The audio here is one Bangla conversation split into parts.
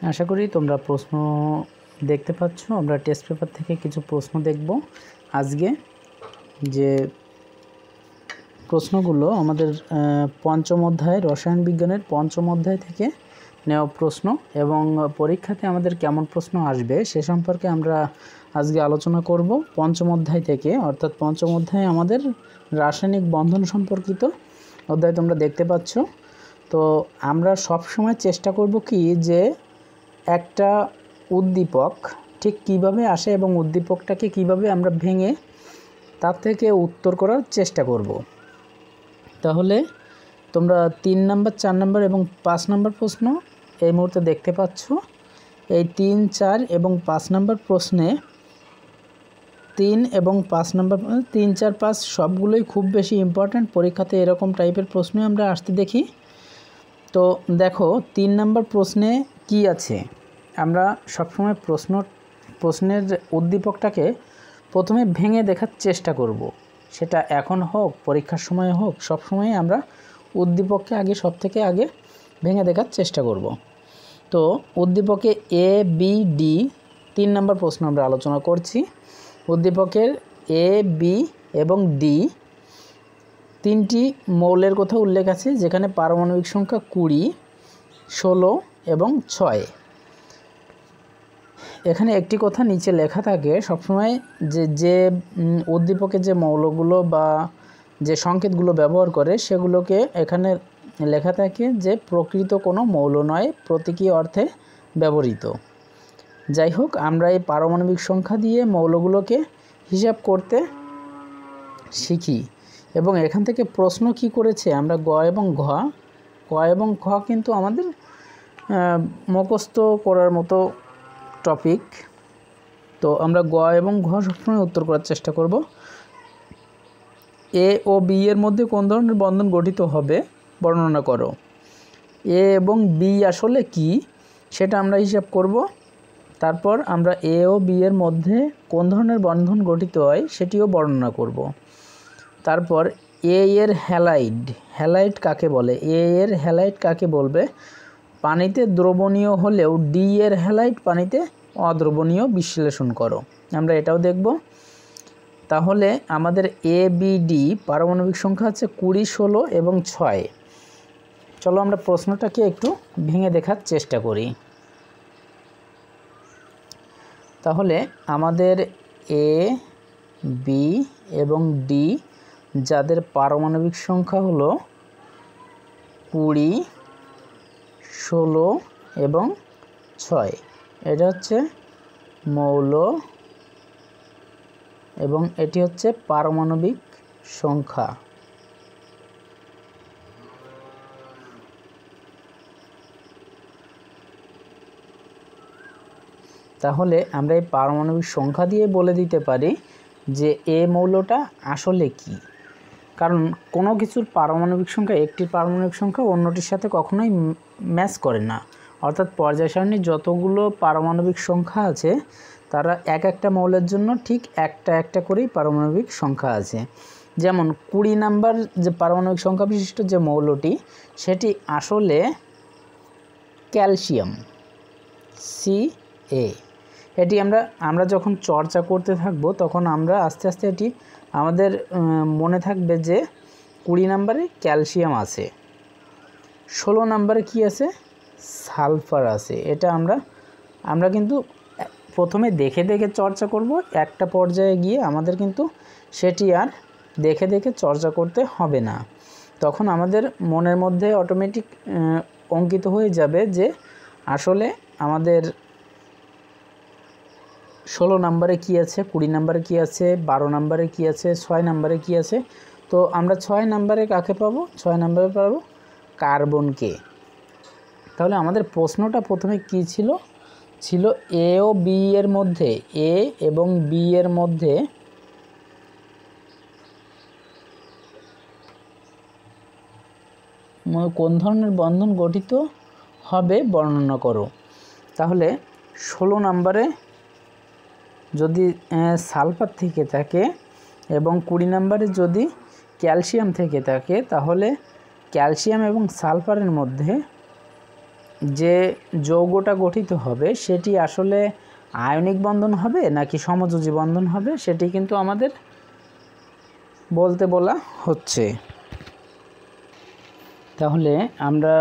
আশা করি তোমরা প্রশ্ন দেখতে পাচ্ছ। আমরা টেস্ট পেপার থেকে কিছু প্রশ্ন দেখব আজকে। যে প্রশ্নগুলো আমাদের পঞ্চম অধ্যায় রসায়ন বিজ্ঞানের পঞ্চম অধ্যায় থেকে নেওয়া প্রশ্ন এবং পরীক্ষাতে আমাদের কেমন প্রশ্ন আসবে সে সম্পর্কে আমরা আজকে আলোচনা করব। পঞ্চম অধ্যায় থেকে, অর্থাৎ পঞ্চম অধ্যায়ে আমাদের রাসায়নিক বন্ধন সম্পর্কিত অধ্যায় তোমরা দেখতে পাচ্ছ। তো আমরা সব সময় চেষ্টা করব কি যে একটা উদ্দীপক ঠিক কিভাবে আসে এবং উদ্দীপকটাকে কিভাবে আমরা ভেঙে তার থেকে উত্তর করার চেষ্টা করব। তাহলে তোমরা 3 নম্বর, 4 নম্বর এবং 5 নম্বর প্রশ্ন এই মুহূর্তে দেখতে পাচ্ছ। এই 3, 4 এবং 5 নম্বর প্রশ্নে 3 এবং 5 নম্বর 3, 4, 5 সবগুলোই খুব বেশি ইম্পর্ট্যান্ট। পরীক্ষাতে এরকম টাইপের প্রশ্নই আমরা আসতে দেখি। তো দেখো 3 নম্বর প্রশ্নে কি আছে। আমরা সবসময় প্রশ্নের উদ্দীপকটাকে প্রথমে ভেঙে দেখার চেষ্টা করব। সেটা এখন হোক, পরীক্ষার সময় হোক, সবসময় আমরা উদ্দীপককে সবথেকে আগে ভেঙে দেখার চেষ্টা করব। তো উদ্দীপকে এ, বি, ডি 3 নম্বর প্রশ্ন আমরা আলোচনা করছি। উদ্দীপকের এ, বি এবং ডি 3টি মৌলের কথা উল্লেখ আছে, যেখানে পারমাণবিক সংখ্যা 20, 16 এবং 6। এখানে একটি কথা নিচে লেখা থাকে সবসময়, যে উদ্দীপকে যে মৌলগুলো বা যে সংকেতগুলো ব্যবহার করে সেগুলোকে এখানে লেখা থাকে যে প্রকৃত কোনো মৌল নয়, প্রতীকী অর্থে ব্যবহৃত। যাই হোক, আমরা এই পারমাণবিক সংখ্যা দিয়ে মৌলগুলোকে হিসাব করতে শিখি এবং এখান থেকে প্রশ্ন কি করেছে আমরা গ এবং ঘ কিন্তু আমাদের মুখস্থ করার মতো টপিক। তো আমরা গ এবং ঘ সবসময় উত্তর করার চেষ্টা করব। এ ও বি এর মধ্যে কোন ধরনের বন্ধন গঠিত হবে বর্ণনা করো। এ এবং বি আসলে কি সেটা আমরা হিসাব করব। তারপর আমরা এ ও বি এর মধ্যে কোন ধরনের বন্ধন গঠিত হয় সেটিও বর্ণনা করব। তারপর এ এর হ্যালাইড কাকে বলে, এ এর হ্যালাইড কাকে বলবে, পানিতে দ্রবণীয় হলেও ডি এর হ্যালাইড পানিতে অদ্রবণীয়, বিশ্লেষণ করো। আমরা এটাও দেখব। তাহলে আমাদের এ, বি, ডি পারমাণবিক সংখ্যা আছে 20, 16 এবং 6। চলো আমরা প্রশ্নটাকে একটু ভেঙে দেখার চেষ্টা করি। তাহলে আমাদের এ, বি এবং ডি যাদের পারমাণবিক সংখ্যা হলো 20, 16 এবং 6, এটা হচ্ছে মৌল এবং এটি হচ্ছে পারমাণবিক সংখ্যা। তাহলে আমরা এই পারমাণবিক সংখ্যা দিয়ে বলে দিতে পারি যে এ মৌলটা আসলে কি। কারণ কোনো কিছুর পারমাণবিক সংখ্যা, একটির পারমাণবিক সংখ্যা অন্যটির সাথে কখনোই ম্যাচ করে না। অর্থাৎ পর্যায় সারণীর যতগুলো পারমাণবিক সংখ্যা আছে তারা একটা মৌলের জন্য ঠিক একটা করেই পারমাণবিক সংখ্যা আছে। যেমন 20 নাম্বার যে পারমাণবিক সংখ্যা বিশিষ্ট যে মৌলটি, সেটি আসলে ক্যালসিয়াম, Ca। এটি আমরা যখন চর্চা করতে থাকব তখন আমরা আস্তে আস্তে এটি আমাদের মনে থাকবে যে 20 নম্বরে ক্যালসিয়াম আছে, 16 নম্বরে কি আছে, সালফার আছে। এটা আমরা কিন্তু প্রথমে দেখে চর্চা করব, একটা পর্যায়ে গিয়ে আমাদের কিন্তু সেটি আর দেখে চর্চা করতে হবে না। তখন আমাদের মনের মধ্যে অটোমেটিক অঙ্কিত হয়ে যাবে যে আসলে আমাদের 16 নম্বরে কি আছে, 20 নম্বরে কি আছে, 12 নম্বরে কি আছে, 6 নম্বরে কি আছে। তো আমরা 6 নম্বরে কাকে পাবো, 6 নম্বরে পাবো কার্বনকে। তাহলে আমাদের প্রশ্নটা প্রথমে কি ছিল এ ও বি এর মধ্যে, এ এবং বি এর মধ্যে কোন ধরনের বন্ধন গঠিত হবে বর্ণনা করো। তাহলে 16 নম্বরে যদি সালফার থেকে থাকে এবং 20 নম্বরে যদি ক্যালসিয়াম থেকে থাকে, তাহলে ক্যালসিয়াম এবং সালফারের মধ্যে যে যৌগটা গঠিত হবে সেটি আসলে আয়নিক বন্ধন হবে নাকি সমযোজী বন্ধন হবে সেটি কিন্তু আমাদের বলতে বলা হচ্ছে। তাহলে আমরা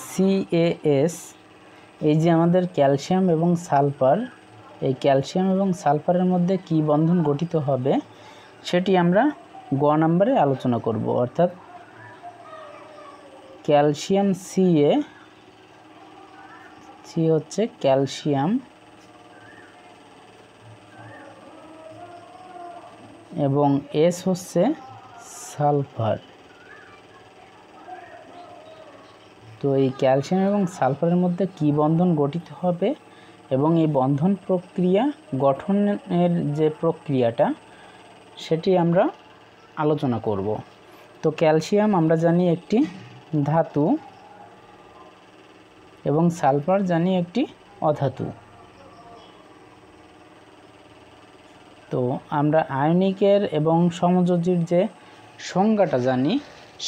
CaS, এই যে আমাদের ক্যালসিয়াম এবং সালফার, এই ক্যালসিয়াম এবং সালফারের মধ্যে কি বন্ধন গঠিত হবে সেটি আমরা গ নম্বরে আলোচনা করব। অর্থাৎ ক্যালসিয়াম সি হচ্ছে ক্যালসিয়াম এবং এস হচ্ছে সালফার। তো এই ক্যালসিয়াম এবং সালফারের মধ্যে কি বন্ধন গঠিত হবে এবং এই বন্ধন প্রক্রিয়া গঠনের যে প্রক্রিয়াটা সেটি আমরা আলোচনা করব। তো ক্যালসিয়াম আমরা জানি একটি ধাতু এবং সালফার জানি একটি অধাতু। তো আমরা আয়নিকের এবং সমযোজীর যে সংজ্ঞাটা জানি,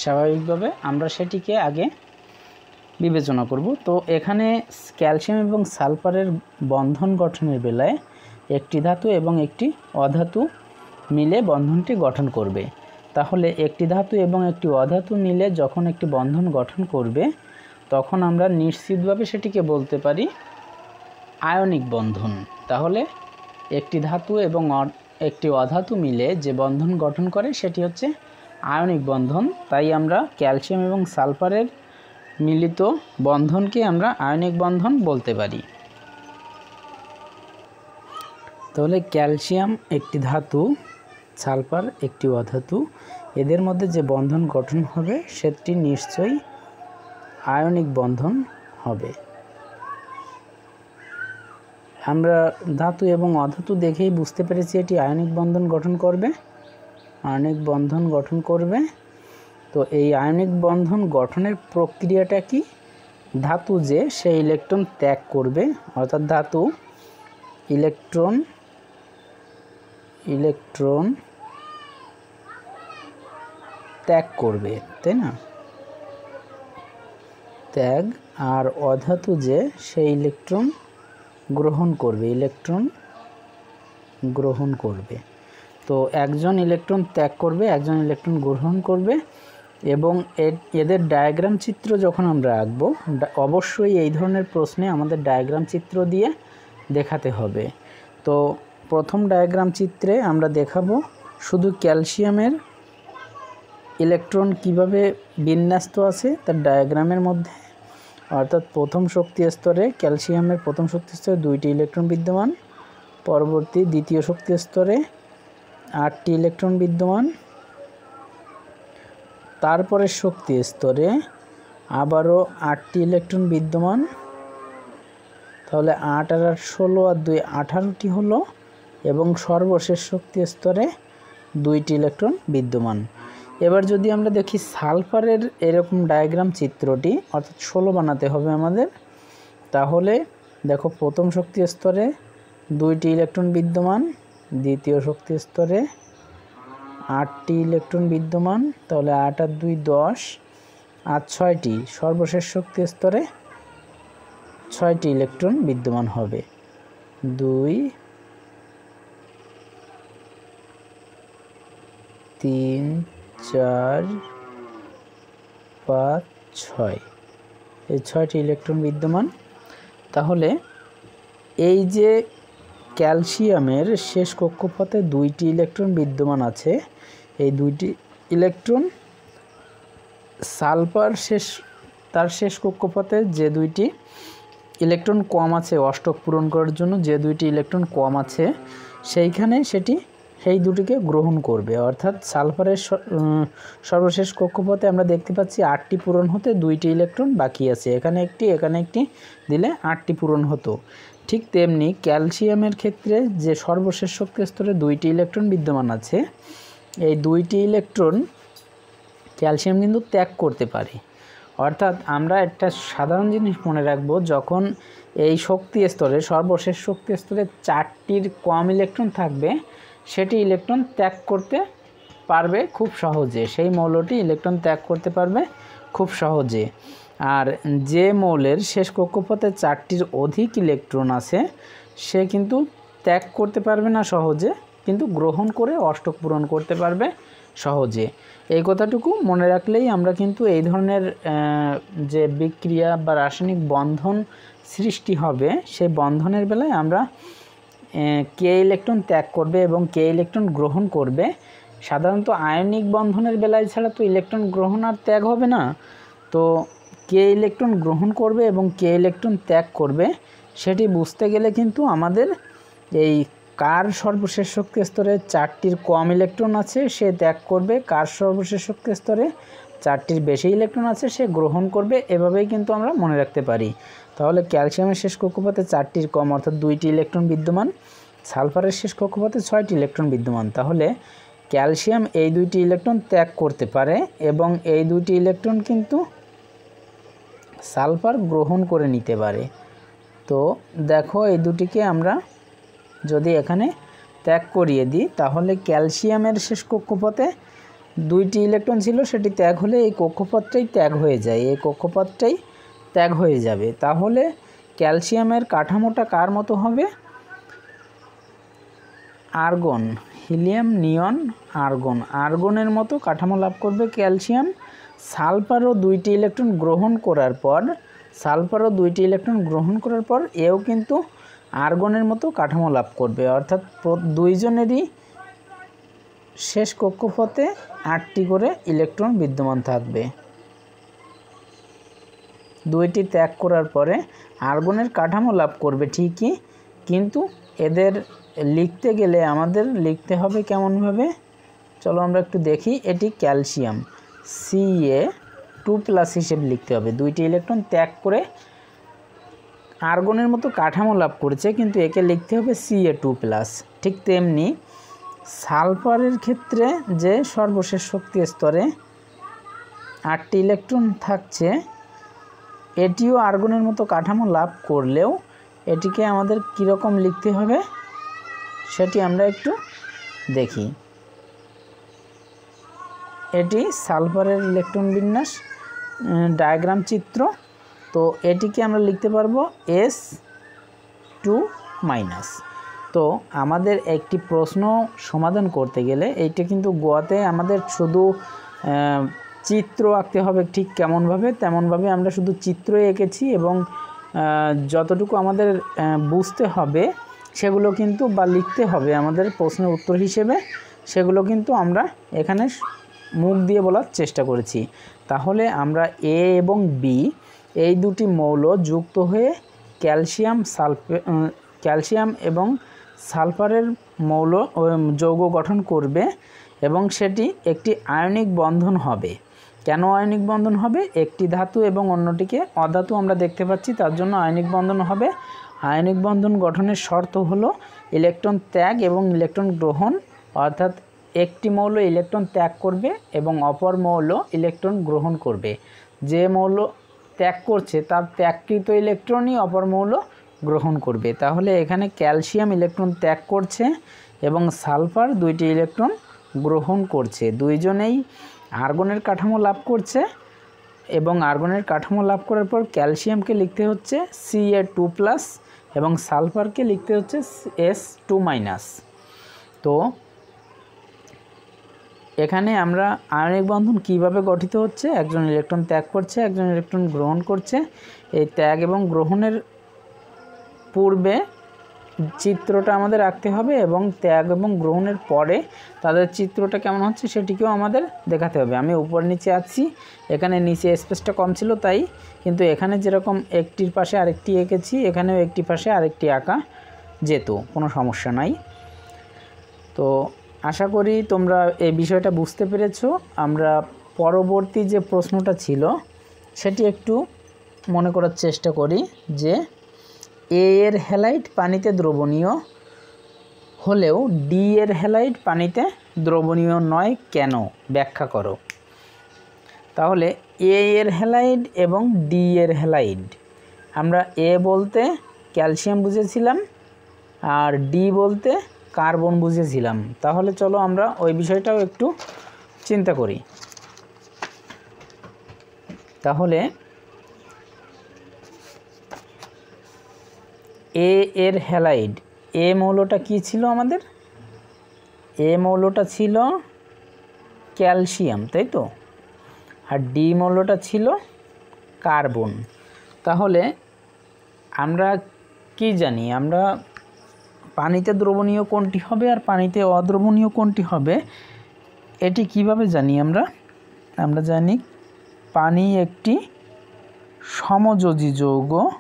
স্বাভাবিকভাবে আমরা সেটিকে আগে বিবেচনা করব। তো এখানে ক্যালসিয়াম এবং সালফারের বন্ধন গঠনের বেলায় একটি ধাতু এবং একটি অধাতু মিলে বন্ধনটি গঠন করবে। তাহলে একটি ধাতু এবং একটি অধাতু মিলে যখন একটি বন্ধন গঠন করবে তখন আমরা নিশ্চিতভাবে সেটিকে বলতে পারি আয়নিক বন্ধন। তাহলে একটি ধাতু এবং একটি অধাতু মিলে যে বন্ধন গঠন করে সেটি হচ্ছে আয়নিক বন্ধন। তাই আমরা ক্যালসিয়াম এবং সালফারের মিলিত বন্ধনকে আমরা আয়নিক বন্ধন বলতে পারি। তাহলে ক্যালসিয়াম একটি ধাতু, সালফার একটি অধাতু, এদের মধ্যে যে বন্ধন গঠন হবে সেটি নিশ্চয়ই আয়নিক বন্ধন হবে। আমরা ধাতু এবং অধাতু দেখেই বুঝতে পেরেছি এটি আয়নিক বন্ধন গঠন করবে, আয়নিক বন্ধন গঠন করবে। তো এই আয়নিক বন্ধন গঠনের প্রক্রিয়াটা কি? ধাতু যে সে ইলেকট্রন ত্যাগ করবে, অর্থাৎ ধাতু ইলেকট্রন ত্যাগ করবে, তাই না? ত্যাগ। আর অধাতু যে সে ইলেকট্রন গ্রহণ করবে, তো একজন ইলেকট্রন ত্যাগ করবে, একজন ইলেকট্রন গ্রহণ করবে। এবং এদের ডায়াগ্রাম চিত্র যখন আমরা আঁকবো, অবশ্যই এই ধরনের প্রশ্নে আমাদের ডায়াগ্রাম চিত্র দিয়ে দেখাতে হবে। তো প্রথম ডায়াগ্রাম চিত্রে আমরা দেখাবো শুধু ক্যালসিয়ামের ইলেকট্রন কিভাবে বিন্যস্ত আছে তার ডায়াগ্রামের মধ্যে। অর্থাৎ প্রথম শক্তি স্তরে ক্যালসিয়ামের প্রথম শক্তি স্তরে 2টি ইলেকট্রন বিদ্যমান, পরবর্তী দ্বিতীয় শক্তি স্তরে 8টি ইলেকট্রন বিদ্যমান, তারপরে শক্তি স্তরে আবারও 8টি ইলেকট্রন বিদ্যমান। তাহলে 8 আর 8 16 আর 2 18টি হলো, এবং সর্বশেষ শক্তি স্তরে 2টি ইলেকট্রন বিদ্যমান। এবার যদি আমরা দেখি সালফারের এরকম ডায়াগ্রাম চিত্রটি, অর্থাৎ 16 বানাতে হবে আমাদের। তাহলে দেখো প্রথম শক্তি স্তরে 2টি ইলেকট্রন বিদ্যমান, দ্বিতীয় শক্তি স্তরে 8টি ইলেকট্রন বিদ্যমান, তাহলে 8 আর 2 10, আর 6টি সর্বশেষ শক্তি স্তরে 6টি ইলেকট্রন বিদ্যমান হবে। 2 3 4 5 6, এই 6টি ইলেকট্রন বিদ্যমান। তাহলে এই যে ক্যালসিয়ামের শেষ কক্ষপথে 2টি ইলেকট্রন বিদ্যমান আছে, এই 2টি ইলেকট্রন সালফার তার শেষ কক্ষপথে যে 2টি ইলেকট্রন কম আছে, অষ্টক পূরণ করার জন্য যে 2টি ইলেকট্রন কম আছে সেইখানে সেই দুটিকে গ্রহণ করবে। অর্থাৎ সালফারের সর্বশেষ কক্ষপথে আমরা দেখতে পাচ্ছি 8টি পূরণ হতে 2টি ইলেকট্রন বাকি আছে, এখানে একটি দিলে 8টি পূরণ হতো। ঠিক তেমনি ক্যালসিয়ামের ক্ষেত্রে যে সর্বশেষ শক্তি স্তরে 2টি ইলেকট্রন বিদ্যমান আছে, এই 2টি ইলেকট্রন ক্যালসিয়াম কিন্তু ত্যাগ করতে পারে। অর্থাৎ আমরা একটা সাধারণ জিনিস মনে রাখবো, যখন এই শক্তি স্তরে সর্বশেষ শক্তি স্তরে 4টির কম ইলেকট্রন থাকবে, সেটি ইলেকট্রন ত্যাগ করতে পারবে খুব সহজে, সেই মৌলটি ইলেকট্রন ত্যাগ করতে পারবে খুব সহজে। আর যে মৌলের শেষ কক্ষপথে 4টির অধিক ইলেকট্রন আছে সে কিন্তু ত্যাগ করতে পারবে না সহজে, কিন্তু গ্রহণ করে অষ্টক পূরণ করতে পারবে সহজে। এই কথাটুকু মনে রাখলেই আমরা কিন্তু এই ধরনের যে বিক্রিয়া বা রাসায়নিক বন্ধন সৃষ্টি হবে সেই বন্ধনের বেলায় আমরা কে ইলেকট্রন ত্যাগ করবে এবং কে ইলেকট্রন গ্রহণ করবে। সাধারণত আয়নিক বন্ধনের বেলায় ছাড়া তো ইলেকট্রন গ্রহণ আর ত্যাগ হবে না, তো কে ইলেকট্রন গ্রহণ করবে এবং কে ইলেকট্রন ত্যাগ করবে সেটি বুঝতে গেলে কিন্তু আমাদের এই কার সর্বশেষ শক্তি স্তরে 4টির কম ইলেকট্রন আছে সে ত্যাগ করবে, কার সর্বশেষ শক্তি স্তরে 4টির বেশি ইলেকট্রন আছে সে গ্রহণ করবে, এভাবেই কিন্তু আমরা মনে রাখতে পারি। তাহলে ক্যালসিয়ামের শেষ কক্ষপথে 4টির কম অর্থাৎ 2টি ইলেকট্রন বিদ্যমান, সালফারের শেষ কক্ষপথে 6টি ইলেকট্রন বিদ্যমান। তাহলে ক্যালসিয়াম এই 2টি ইলেকট্রন ত্যাগ করতে পারে এবং এই 2টি ইলেকট্রন কিন্তু সালফার গ্রহণ করে নিতে পারে। তো দেখো এই দুটিকে আমরা যদি এখানে ত্যাগ করিয়ে দিই তাহলে ক্যালসিয়ামের শেষ কক্ষপথে 2টি ইলেকট্রন ছিল, সেটি ত্যাগ হলে এই কক্ষপথটাই ত্যাগ হয়ে যায়, এই কক্ষপথটাই ত্যাগ হয়ে যাবে। তাহলে ক্যালসিয়ামের কাঠামোটা কার মতো হবে? আর্গন, হিলিয়াম, নিয়ন, আর্গন, আর্গনের মতো কাঠামো লাভ করবে ক্যালসিয়াম। সালফারও 2টি ইলেকট্রন গ্রহণ করার পর এও কিন্তু আর্গনের মতো কাঠামো লাভ করবে, অর্থাৎ দুইজনেরই শেষ কক্ষপথে 8টি করে ইলেকট্রন বিদ্যমান থাকবে। 2টি ত্যাগ করার পরে আর্গনের কাঠামো লাভ করবে ঠিকই, কিন্তু এদের লিখতে গেলে আমাদের লিখতে হবে কেমনভাবে, চলো আমরা একটু দেখি। এটি ক্যালসিয়াম Ca2+ হিসেবে লিখতে হবে। 2টি ইলেকট্রন ত্যাগ করে আর্গনের মতো কাঠামো লাভ করেছে, কিন্তু একে লিখতে হবে Ca2+। ঠিক তেমনি সালফারের ক্ষেত্রে যে সর্বশেষ শক্তি স্তরে 8টি ইলেকট্রন থাকছে, এটিও আর্গনের মতো কাঠামো লাভ করলেও এটিকে আমাদের কীরকম লিখতে হবে সেটি আমরা একটু দেখি। এটি সালফারের ইলেকট্রন বিন্যাস ডায়াগ্রাম চিত্র। তো এটিকে আমরা লিখতে পারবো S2-। তো আমাদের একটি প্রশ্ন সমাধান করতে গেলে এইটা কিন্তু গোয়াতে আমাদের শুধু চিত্র আঁকতে হবে, ঠিক কেমনভাবে তেমনভাবে আমরা শুধু চিত্রই এঁকেছি এবং যতটুকু আমাদের বুঝতে হবে সেগুলো কিন্তু বা লিখতে হবে আমাদের প্রশ্নের উত্তর হিসেবে, সেগুলো কিন্তু আমরা এখানে মুখ দিয়ে বলার চেষ্টা করেছি। তাহলে আমরা এ এবং বি এই দুটি মৌল যুক্ত হয়ে ক্যালসিয়াম এবং সালফারের যৌগ গঠন করবে এবং সেটি একটি আয়নিক বন্ধন হবে। কেন আয়নিক বন্ধন হবে? একটি ধাতু এবং অন্যটিকে অধাতু আমরা দেখতে পাচ্ছি, তার জন্য আয়নিক বন্ধন হবে। আয়নিক বন্ধন গঠনের শর্ত হলো ইলেকট্রন ত্যাগ এবং ইলেকট্রন গ্রহণ, অর্থাৎ একটি মৌল ইলেকট্রন ত্যাগ করবে এবং অপর মৌল ইলেকট্রন গ্রহণ করবে। যে মৌল ত্যাগ করছে তার ত্যাগকৃত ইলেকট্রনই অপর মৌল গ্রহণ করবে। তাহলে এখানে ক্যালসিয়াম ইলেকট্রন ত্যাগ করছে এবং সালফার 2টি ইলেকট্রন গ্রহণ করছে। দুইজনেই আর্গনের কাঠামো লাভ করছে এবং আর্গনের কাঠামো লাভ করার পর ক্যালসিয়ামকে লিখতে হচ্ছে Ca2+ এবং সালফারকে লিখতে হচ্ছে S2-। তো এখানে আমরা আয়নিক বন্ধন কিভাবে গঠিত হচ্ছে, একজন ইলেকট্রন ত্যাগ করছে, একজন ইলেকট্রন গ্রহণ করছে। এই ত্যাগ এবং গ্রহণের পূর্বে চিত্রটা আমাদের আঁকতে হবে এবং ত্যাগ এবং গ্রহণের পরে তাদের চিত্রটা কেমন হচ্ছে সেটিকেও আমাদের দেখাতে হবে। আমি উপর নিচে আছি, এখানে নিচে স্পেসটা কম ছিল তাই, কিন্তু এখানে যেরকম একটির পাশে আরেকটি এঁকেছি এখানেও একটি পাশে আরেকটি আঁকা যেত, কোনো সমস্যা নাই। তো আশা করি তোমরা এই বিষয়টা বুঝতে পেরেছো। আমরা পরবর্তী যে প্রশ্নটা ছিল সেটি একটু মনে করার চেষ্টা করি যে এ এর হ্যালাইড পানিতে দ্রবণীয় হলেও ডি এর হ্যালাইড পানিতে দ্রবণীয় নয় কেন, ব্যাখ্যা করো। তাহলে এ এর হ্যালাইড এবং ডি এর হ্যালাইড, আমরা এ বলতে ক্যালসিয়াম বুঝেছিলাম আর ডি বলতে কার্বন বুঝেছিলাম। তাহলে চলো আমরা ওই বিষয়টাও একটু চিন্তা করি। তাহলে এ এর হ্যালাইড, এ মৌলটা কি ছিল আমাদের? এ মৌলটা ছিল ক্যালসিয়াম, তাই তো, আর ডি মৌলটা ছিল কার্বন। তাহলে আমরা কি জানি, আমরা পানিতে দ্রবণীয় কোনটি হবে আর পানিতে অদ্রবণীয় কোনটি হবে এটি কিভাবে জানি আমরা? আমরা জানি পানি একটি সমযোজী যৌগ,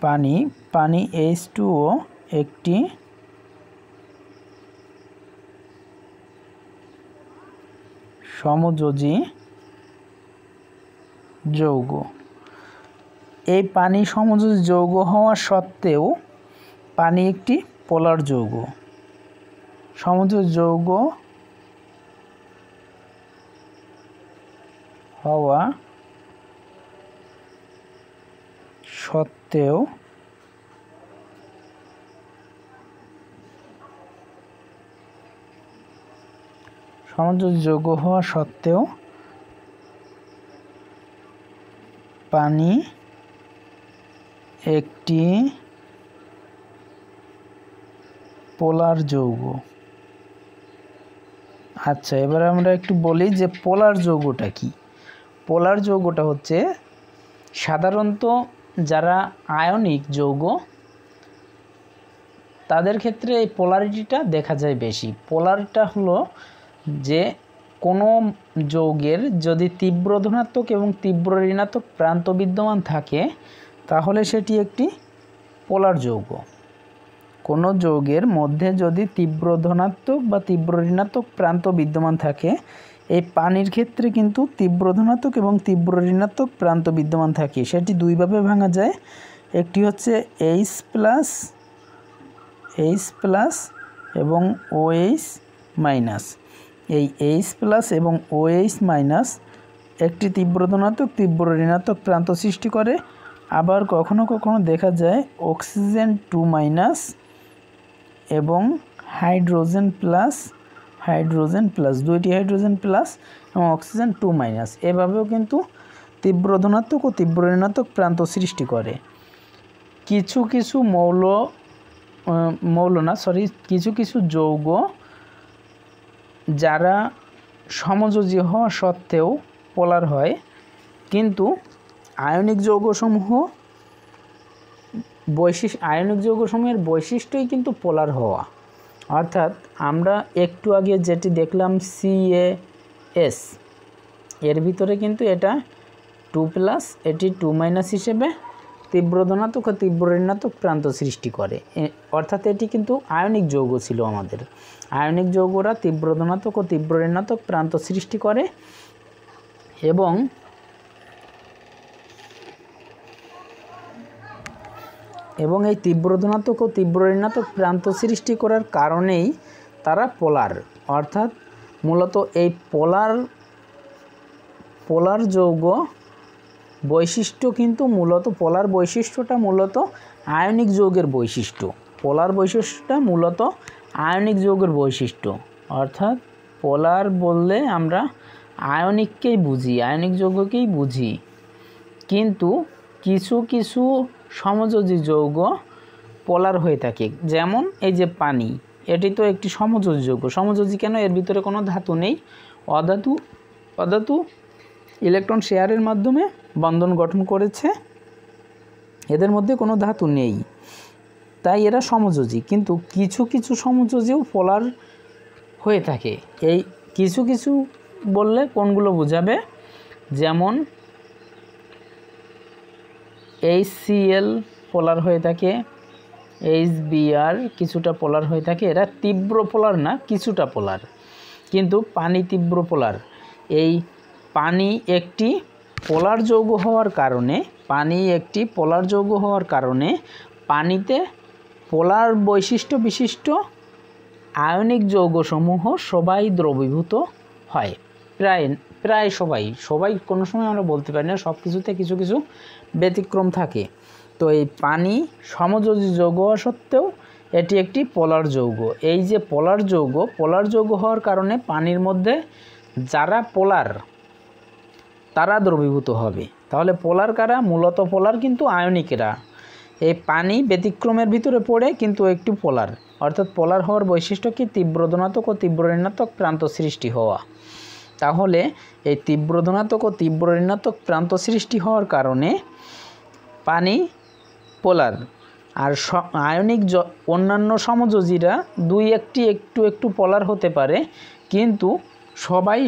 পানি H2O একটি সমযোজী যৌগ। এই পানি সমযোজী যৌগ হওয়া সত্ত্বেও পানি একটি পোলার যৌগ। সমযোজী যৌগ হওয়া সত্ত্বেও সমযোজী যৌগ হওয়া সত্ত্বেও পানি একটি পোলার যৌগ। আচ্ছা, এবার আমরা একটু বলি যে পোলার যৌগটা কি। পোলার যৌগটা হচ্ছে সাধারণত যারা আয়নিক যৌগ তাদের ক্ষেত্রে এই পোলারিটিটা দেখা যায় বেশি। পোলারটা হলো যে কোনো যৌগের যদি তীব্র ধনাত্মক এবং তীব্র ঋণাত্মক প্রান্ত বিদ্যমান থাকে তাহলে সেটি একটি পোলার যৌগ। কোনো যৌগের মধ্যে যদি তীব্র ধনাত্মক বা তীব্র ঋণাত্মক প্রান্ত বিদ্যমান থাকে, এই পানির ক্ষেত্রে কিন্তু তীব্র ধনাত্মক এবং তীব্র ঋণাত্মক প্রান্ত বিদ্যমান থাকে। সেটি দুইভাবে ভাঙা যায়, একটি হচ্ছে H+ এবং OH-। এই H+ এবং OH- একটি তীব্র ধনাত্মক তীব্র ঋণাত্মক প্রান্ত সৃষ্টি করে। আবার কখনো কখনো দেখা যায় O2- এবং হাইড্রোজেন প্লাস, দুইটি হাইড্রোজেন প্লাস এবং O2-। এভাবেও কিন্তু তীব্র ধনাত্মক ও তীব্র ঋণাত্মক প্রান্ত সৃষ্টি করে। কিছু কিছু যৌগ যারা সমযোজী হওয়া সত্ত্বেও পোলার হয়, কিন্তু আয়নিক যৌগসমূহের বৈশিষ্ট্যই কিন্তু পোলার হওয়া। অর্থাৎ আমরা একটু আগে যেটি দেখলাম CaS, এর ভিতরে কিন্তু এটা 2+, এটি 2- হিসেবে তীব্র ধনাত্মক ও তীব্র ঋণাত্মক প্রান্ত সৃষ্টি করে। অর্থাৎ এটি কিন্তু আয়নিক যৌগ ছিল আমাদের। আয়নিক যৌগরা তীব্র ধনাত্মক ও তীব্র ঋণাত্মক প্রান্ত সৃষ্টি করে এবং এই তীব্র ধনাত্মক ও তীব্র ঋণাত্মক প্রান্ত সৃষ্টি করার কারণেই তারা পোলার। অর্থাৎ মূলত এই পোলার যৌগ বৈশিষ্ট্য কিন্তু পোলার বৈশিষ্ট্যটা মূলত আয়নিক যৌগের বৈশিষ্ট্য। পোলার বৈশিষ্ট্যটা মূলত আয়নিক যৌগের বৈশিষ্ট্য। অর্থাৎ পোলার বললে আমরা আয়নিককেই বুঝি, আয়নিক যৌগকেই বুঝি। কিন্তু কিছু কিছু সমযোজী যৌগ পোলার হয়ে থাকে, যেমন এই যে পানি, এটি তো একটি সমযোজী যৌগ। সমযোজী কেন? এর ভিতরে কোনো ধাতু নেই, অধাতু ইলেকট্রন শেয়ারের মাধ্যমে বন্ধন গঠন করেছে, এদের মধ্যে কোনো ধাতু নেই, তাই এরা সমযোজী। কিন্তু কিছু কিছু সমযোজীও পোলার হয়ে থাকে। এই কিছু কিছু বললে কোনগুলো বোঝাবে? যেমন HCl পোলার হয়ে থাকে, HBr কিছুটা পোলার হয়ে থাকে। এরা তীব্র পোলার না, কিছুটা পোলার। কিন্তু পানি তীব্র পোলার। এই পানি একটি পোলার যৌগ হওয়ার কারণে পানিতে পোলার বৈশিষ্ট্য বিশিষ্ট আয়নিক যৌগসমূহ সবাই দ্রবীভূত হয়। প্রায় সবাই কোনো সময় আমরা বলতে পারি না, সব কিছুতে কিছু কিছু ব্যতিক্রম থাকে। তো এই পানি সমযোজী যৌগ হওয়া সত্ত্বেও এটি একটি পোলার যৌগ। এই যে পোলার যৌগ হওয়ার কারণে পানির মধ্যে যারা পোলার তারা দ্রবীভূত হবে। তাহলে পোলার কারা? মূলত পোলার কিন্তু আয়নিকেরা। এই পানি ব্যতিক্রমের ভিতরে পড়ে কিন্তু একটু পোলার, অর্থাৎ পোলার হওয়ার বৈশিষ্ট্য কি? তীব্র ধনাত্মক ও তীব্র ঋণাত্মক প্রান্ত সৃষ্টি হওয়া। তাহলে এই তীব্র ধনাত্মক ও তীব্র ঋণাত্মক প্রান্ত সৃষ্টি হওয়ার কারণে পানি পোলার। আর আয়নিক অন্যান্য সমযোজীরা দুই একটু পোলার হতে পারে, কিন্তু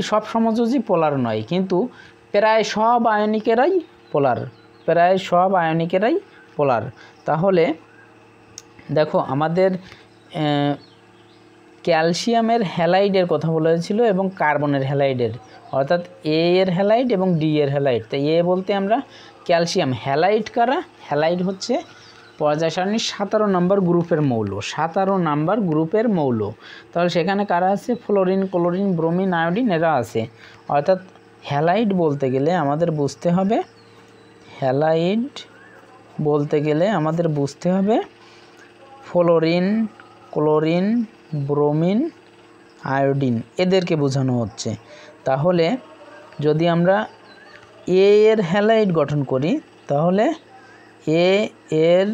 সব সমযোজী পোলার নয়। কিন্তু প্রায় সব আয়নিকেরাই পোলার। তাহলে দেখো, আমাদের ক্যালসিয়ামের হ্যালাইডের কথা বলা হয়েছিল এবং কার্বনের হ্যালাইডের, অর্থাৎ এ এর হ্যালাইড এবং ডি এর হ্যালাইড। তাই এ বলতে আমরা ক্যালসিয়াম। হ্যালাইড কারা? হ্যালাইড হচ্ছে পর্যায় সারণীর 17 নম্বর গ্রুপের মৌল। 17 নম্বর গ্রুপের মৌল। তাহলে সেখানে কারা আছে? ফ্লোরিন, ক্লোরিন, ব্রোমিন, আয়োডিন এরা আছে। অর্থাৎ হ্যালাইড বলতে গেলে আমাদের বুঝতে হবে ফ্লোরিন, ক্লোরিন, ব্রোমিন, আয়োডিন এদেরকে বোঝানো হচ্ছে। তাহলে যদি আমরা এ এর হ্যালাইড গঠন করি, তাহলে এ এর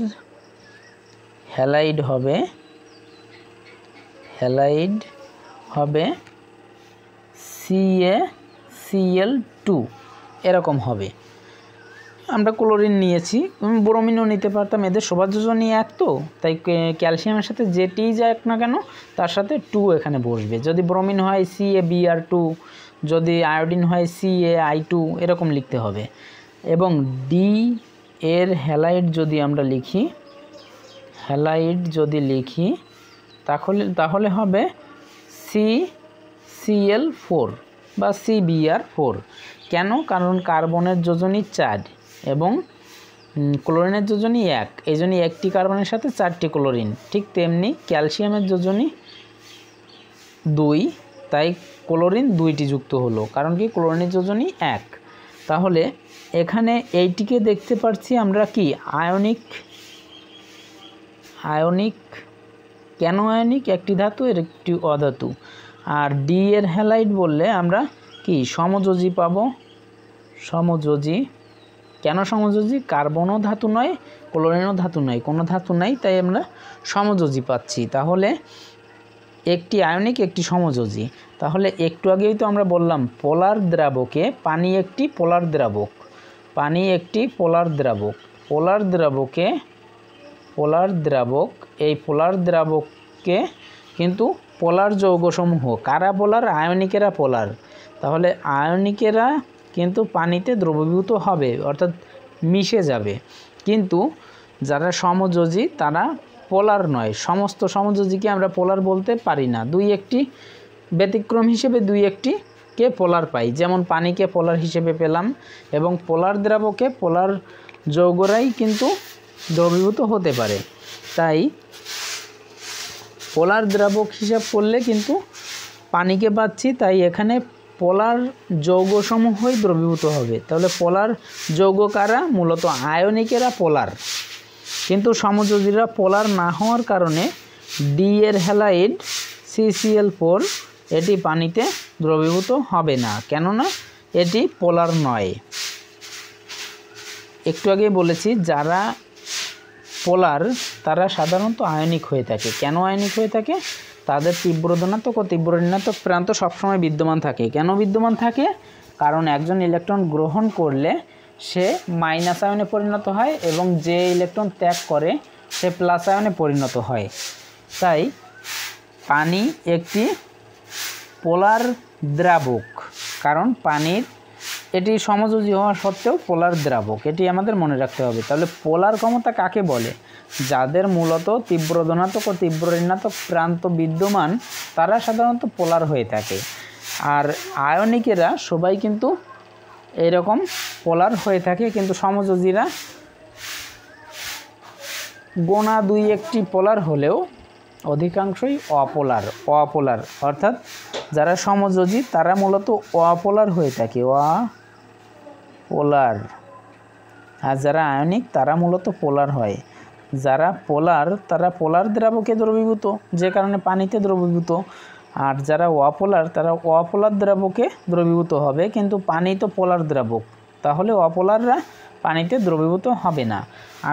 হ্যালাইড হবে CaCl2 এরকম হবে। আমরা ক্লোরিন নিয়েছি, ব্রোমিনও নিতে পারতাম, এদের সবার যোজনই এক, তো তাই ক্যালসিয়ামের সাথে যেটিই যাক না কেন তার সাথে 2 এখানে বসবে। যদি ব্রোমিন হয় CaBr2, যদি আয়োডিন হয় CaI2, এরকম লিখতে হবে। এবং ডি এর হ্যালাইড যদি আমরা লিখি তাহলে হবে CCl4 বা CBr4। কেন? কারণ কার্বনের যোজনী 4 এবং ক্লোরিনের যোজনী 1, এই জন্য একটি কার্বনের সাথে 4টি ক্লোরিন। ঠিক তেমনি ক্যালসিয়ামের যোজনী 2, তাই ক্লোরিন 2টি যুক্ত হলো, কারণ কি ক্লোরিনের যোজনী 1। তাহলে এখানে এইটিকে দেখতে পাচ্ছি আমরা কি আয়নিক। কেন আয়নিক? একটি ধাতু এর একটি অধাতু। আর ডি এর হ্যালাইড বললে আমরা কি সমযোজী পাবো। কেন সমযোজী? কার্বনও ধাতু নয়, ক্লোরিনও ধাতু নয়, কোনো ধাতু নাই, তাই আমরা সমযোজী পাচ্ছি। তাহলে একটি আয়নিক, একটি সমযোজী। তাহলে একটু আগেই তো আমরা বললাম পোলার দ্রাবকে পানি একটি পোলার দ্রাবক। এই পোলার দ্রাবককে কিন্তু পোলার যৌগসমূহ কারা পোলার? আয়নিকেরা পোলার। তাহলে আয়নিকেরা কিন্তু পানিতে দ্রবীভূত হবে, অর্থাৎ মিশে যাবে। কিন্তু যারা সমযোজী তারা পোলার নয়। সমস্ত সমযোজীকে আমরা পোলার বলতে পারি না, ব্যতিক্রম হিসেবে 2-1কে পোলার পাই। যেমন পানিকে পোলার হিসেবে পেলাম, এবং পোলার দ্রাবকে পোলার যৌগরাই কিন্তু দ্রবীভূত হতে পারে। তাই পোলার দ্রাবক হিসাব করলে কিন্তু পানিকে পাচ্ছি, তাই এখানে পোলার যৌগসমূহই দ্রবীভূত হবে। তাহলে পোলার যৌগ কারা? মূলত আয়নিকেরা পোলার, কিন্তু সমযোজীরা পোলার না হওয়ার কারণে ডি এর হ্যালাইড CCl4 এটি পানিতে দ্রবীভূত হবে না, কেননা এটি পোলার নয়। একটু আগে বলেছি যারা পোলার তারা সাধারণত আয়নিক হয়ে থাকে। কেন আয়নিক হয়ে থাকে? তাদের তীব্র ধনাত্মক ও তীব্র ঋণাত্মক প্রান্ত সবসময় বিদ্যমান থাকে। কেন বিদ্যমান থাকে? কারণ একজন ইলেকট্রন গ্রহণ করলে সে মাইনাস আয়নে পরিণত হয় এবং যে ইলেকট্রন ত্যাগ করে সে প্লাস আয়নে পরিণত হয়। তাই পানি একটি পোলার দ্রাবক, কারণ পানির এটি সমযোজী হওয়া সত্ত্বেও পোলার দ্রাবক, এটি আমাদের মনে রাখতে হবে। তাহলে পোলার ক্ষমতা কাকে বলে? যাদের মূলত তীব্র ধনাত্মক ও তীব্র ঋণাত্মক প্রান্ত বিদ্যমান তারা সাধারণত পোলার হয়ে থাকে। আর আয়নিকেরা সবাই কিন্তু এরকম পোলার হয়ে থাকে, কিন্তু সমযোজীরা গোনা 2-1টি পোলার হলেও অধিকাংশই অপোলার, অর্থাৎ যারা সমযোজী তারা মূলত অপোলার হয়ে থাকে, আর যারা আয়নিক তারা মূলত পোলার হয়। যারা পোলার তারা পোলার দ্রাবকে দ্রবীভূত, যে কারণে পানিতে দ্রবীভূত, আর যারা অপোলার তারা অপোলার দ্রাবকে দ্রবীভূত হবে, কিন্তু পানি তো পোলার দ্রাবক, তাহলে অপোলাররা পানিতে দ্রবীভূত হবে না।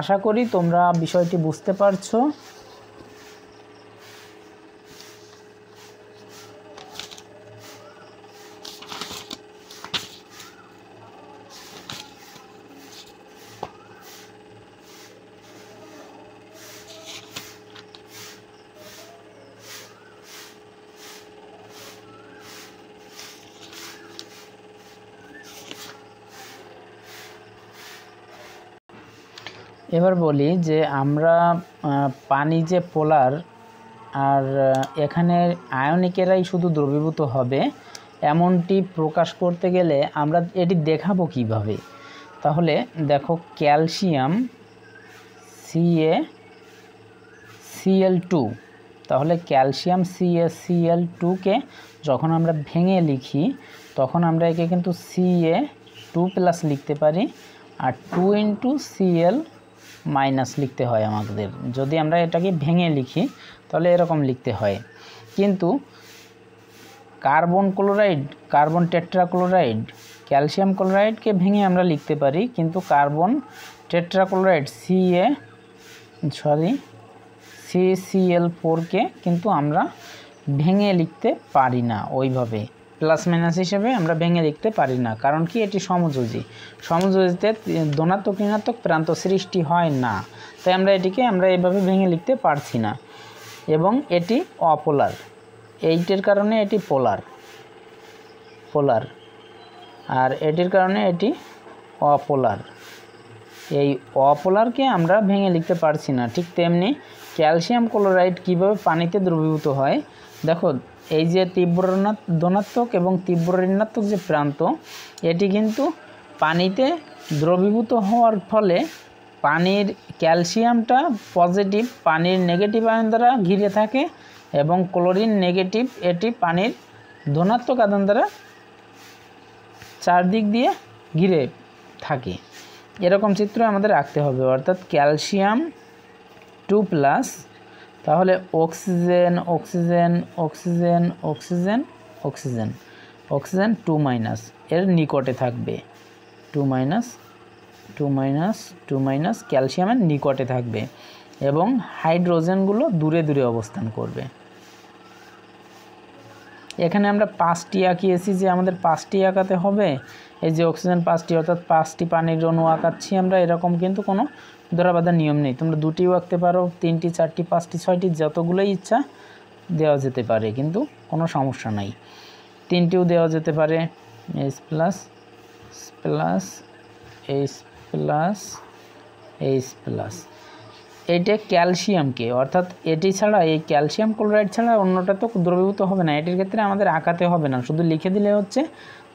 আশা করি তোমরা বিষয়টি বুঝতে পারছো। এবার বলি যে আমরা পানি যে পোলার, আর এখানে আয়নিকেরাই শুধু দ্রবীভূত হবে এমনটি প্রকাশ করতে গেলে আমরা এটি দেখাবো কিভাবে। তাহলে দেখো, ক্যালসিয়াম CaCl2, তাহলে ক্যালসিয়াম CaCl2কে যখন আমরা ভেঙে লিখি তখন আমরা একে কিন্তু Ca2+ লিখতে পারি, আর 2 × Cl- লিখতে হয় আমাদের। যদি আমরা এটাকে ভেঙে লিখি তাহলে এরকম লিখতে হয়। কিন্তু কার্বন টেট্রাক্লোরাইড, ক্যালসিয়াম ক্লোরাইডকে ভেঙে আমরা লিখতে পারি, কিন্তু কার্বন টেট্রাক্লোরাইড CaCl4কে কিন্তু আমরা ভেঙে লিখতে পারি না ওইভাবে, প্লাস মাইনাস হিসেবে আমরা ভেঙে লিখতে পারি না। কারণ কি, এটি সমযোজী, সমযোজীতে ধনাত্মক ঋণাত্মক প্রান্ত সৃষ্টি হয় না, তাই আমরা এটিকে এইভাবে ভেঙে লিখতে পারছি না। এবং এটি অপোলার, এইটির কারণে এটি পোলার, আর এটির কারণে এটি অপোলার। এই অপোলারকে আমরা ভেঙে লিখতে পারছি না। ঠিক তেমনি ক্যালসিয়াম ক্লোরাইড কীভাবে পানিতে দ্রবীভূত হয়, দেখো এই যে তীব্র ধনাত্মক এবং তীব্র ঋণাত্মক যে প্রান্ত, এটি কিন্তু পানিতে দ্রবীভূত হওয়ার ফলে পানির ক্যালসিয়ামটা পজিটিভ পানির নেগেটিভ আয়ন দ্বারা ঘিরে থাকে, এবং ক্লোরিন নেগেটিভ, এটি পানির ধনাত্মক আয়ন দ্বারা চারদিক দিয়ে ঘিরে থাকে। এরকম চিত্র আমাদের আঁকতে হবে, অর্থাৎ ক্যালসিয়াম 2+, তাহলে অক্সিজেন 2- এর নিকটে থাকবে, 2- ক্যালসিয়ামের নিকটে থাকবে, এবং হাইড্রোজেনগুলো দূরে দূরে অবস্থান করবে। এখানে আমরা 5টি আঁকিয়েছি, যে আমাদের 5টি আঁকাতে হবে, এই যে অক্সিজেন 5টি, অর্থাৎ 5টি পানির অণু আঁকাচ্ছি আমরা, এরকম কিন্তু কোনো ধরাবাঁধা নিয়ম নেই। তোমরা 2টিও আঁকতে পারো, 3টি, 4টি, 5টি, 6টি, যতগুলোই ইচ্ছা দেওয়া যেতে পারে, কিন্তু কোনো সমস্যা নাই। 3টিও দেওয়া যেতে পারে, H+, এইটা ক্যালসিয়ামকে, অর্থাৎ এটি ছাড়া, এই ক্যালসিয়াম ক্লোরাইড ছাড়া অন্যটা তো দ্রবীভূত হবে না, এটির ক্ষেত্রে আমাদের আঁকাতে হবে না, শুধু লিখে দিলে হচ্ছে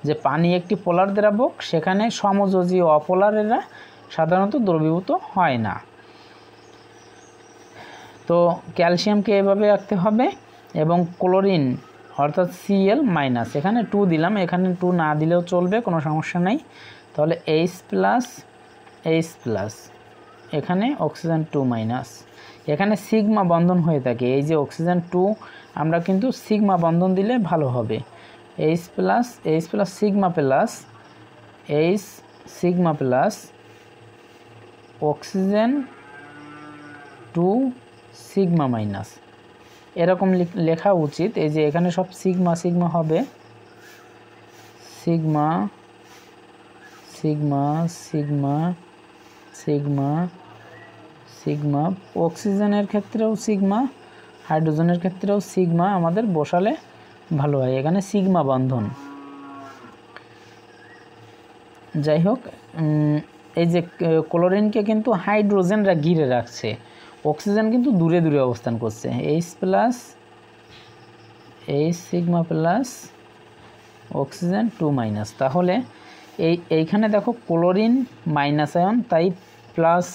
যে পানি একটি পোলার দ্রাবক, সেখানে সমযোজী অপোলারেরা সাধারণত দ্রবীভূত হয় না। তো ক্যালসিয়ামকে এভাবে আঁকতে হবে, এবং ক্লোরিন অর্থাৎ Cl-, এখানে 2 দিলাম, এখানে 2 না দিলেও চলবে, কোনো সমস্যা নাই। তাহলে H+, এখানে অক্সিজেন 2-, এখানে সিগমা বন্ধন হয়ে থাকে, এই যে অক্সিজেন 2 আমরা কিন্তু সিগমা বন্ধন দিলে ভালো হবে। H+ sigma plus oxygen 2 sigma minus, এরকম লেখা উচিত। এই যে এখানে সব সিগমা হবে, সিগমা, অক্সিজেনের ক্ষেত্রেও সিগমা, হাইড্রোজেনের ক্ষেত্রেও সিগমা আমাদের বসালে ভালো হয়, এখানে সিগমা বন্ধন। যাই হোক, এই যে ক্লোরিনকে কিন্তু হাইড্রোজেনরা ঘিরে রাখছে, অক্সিজেন কিন্তু দূরে দূরে অবস্থান করছে। H+ অক্সিজেন 2-, তাহলে এইখানে দেখো ক্লোরিন মাইনাস আয়ন, তাই প্লাস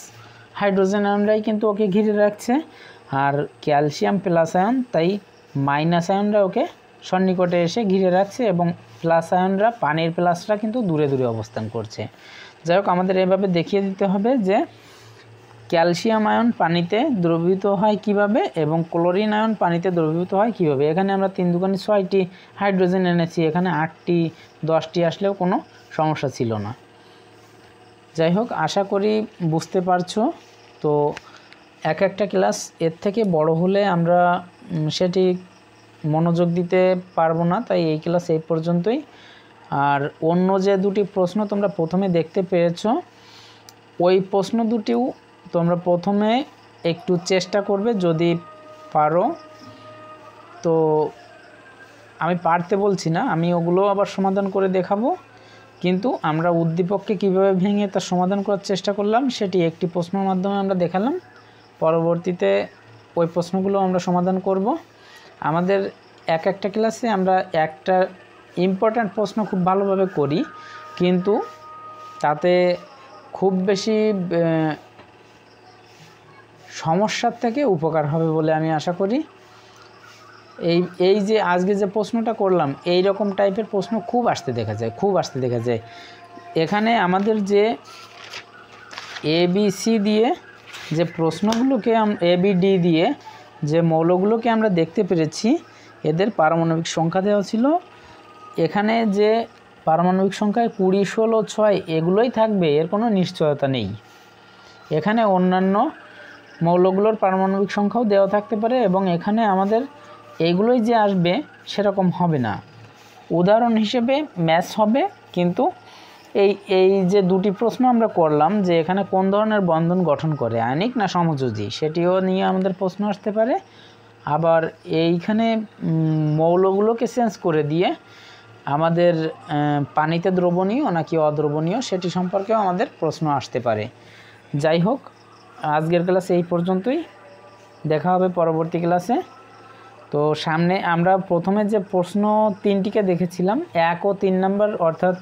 হাইড্রোজেন আয়নরাই কিন্তু ওকে ঘিরে রাখছে, আর ক্যালসিয়াম প্লাস আয়ন, তাই মাইনাস আয়নরা ওকে সন্নিকটে এসে ঘিরে রাখছে, এবং প্লাস আয়নরা, পানির প্লাসরা কিন্তু দূরে দূরে অবস্থান করছে। যাই হোক, আমাদের এভাবে দেখিয়ে দিতে হবে যে ক্যালসিয়াম আয়ন পানিতে দ্রবীভূত হয় কিভাবে এবং ক্লোরিন আয়ন পানিতে দ্রবীভূত হয় কিভাবে। এখানে আমরা 3 দুগুণে 6টি হাইড্রোজেন এনেছি, এখানে 8টি 10টি আসলেও কোনো সমস্যা ছিল না। যাই হোক, আশা করি বুঝতে পারছো। তো এক একটা ক্লাস এর থেকে বড় হলে আমরা সেটি মনোযোগ দিতে পারবো না, তাই এই ক্লাস এই পর্যন্তই। আর অন্য যে দুটি প্রশ্ন তোমরা প্রথমে দেখতে পেয়েছো, ওই প্রশ্ন দুটিও তোমরা প্রথমে একটু চেষ্টা করবে, যদি পারো। তো আমি পারতে বলছি না, আমি ওগুলো আবার সমাধান করে দেখাবো, কিন্তু আমরা উদ্দীপককে কীভাবে ভেঙে তার সমাধান করার চেষ্টা করলাম সেটি একটি প্রশ্নের মাধ্যমে আমরা দেখালাম। পরবর্তীতে ওই প্রশ্নগুলো আমরা সমাধান করব। আমাদের এক একটা ক্লাসে আমরা একটা ইম্পর্ট্যান্ট প্রশ্ন খুব ভালোভাবে করি, কিন্তু তাতে খুব বেশি সমস্যার থেকে উপকার হবে বলে আমি আশা করি। এই যে আজকে যে প্রশ্নটা করলাম, এই রকম টাইপের প্রশ্ন খুব আসতে দেখা যায়। এখানে আমাদের যে ABC দিয়ে যে প্রশ্নগুলোকে ABD দিয়ে যে মৌলগুলোকে আমরা দেখতে পেরেছি, এদের পারমাণবিক সংখ্যা দেওয়া ছিল। এখানে যে পারমাণবিক সংখ্যায় 20, 16, 6 এগুলোই থাকবে এর কোনো নিশ্চয়তা নেই। এখানে অন্যান্য মৌলগুলোর পারমাণবিক সংখ্যাও দেওয়া থাকতে পারে এবং এখানে আমাদের এইগুলোই যে আসবে সেরকম হবে না। উদাহরণ হিসেবে ম্যাচ হবে, কিন্তু এই যে দুটি প্রশ্ন আমরা করলাম যে এখানে কোন ধরনের বন্ধন গঠন করে, আয়নিক না সমযোজী, সেটিও নিয়ে আমাদের প্রশ্ন আসতে পারে। আবার এইখানে মৌলগুলোকে চেঞ্জ করে দিয়ে আমাদের পানিতে দ্রবণীয় নাকি অদ্রবণীয় সেটি সম্পর্কেও আমাদের প্রশ্ন আসতে পারে। যাই হোক, আজকের ক্লাসে এই পর্যন্তই, দেখা হবে পরবর্তী ক্লাসে। তো সামনে আমরা প্রথমে যে প্রশ্ন 3টিকে দেখেছিলাম, 1 ও 3 নম্বর, অর্থাৎ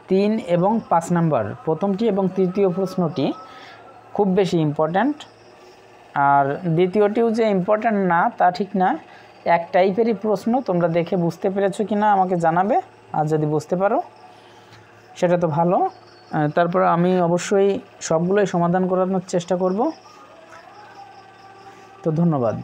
3 এবং 5 নম্বর, প্রথমটি এবং তৃতীয় প্রশ্নটি খুব বেশি ইম্পর্ট্যান্ট। আর দ্বিতীয়টিও যে ইম্পর্ট্যান্ট না তা ঠিক না, এক টাইপেরই প্রশ্ন। তোমরা দেখে বুঝতে পেরেছো কি না আমাকে জানাবে, আর যদি বুঝতে পারো সেটা তো ভালো। তারপর আমি অবশ্যই সবগুলোই সমাধান করানোর চেষ্টা করব। তো ধন্যবাদ।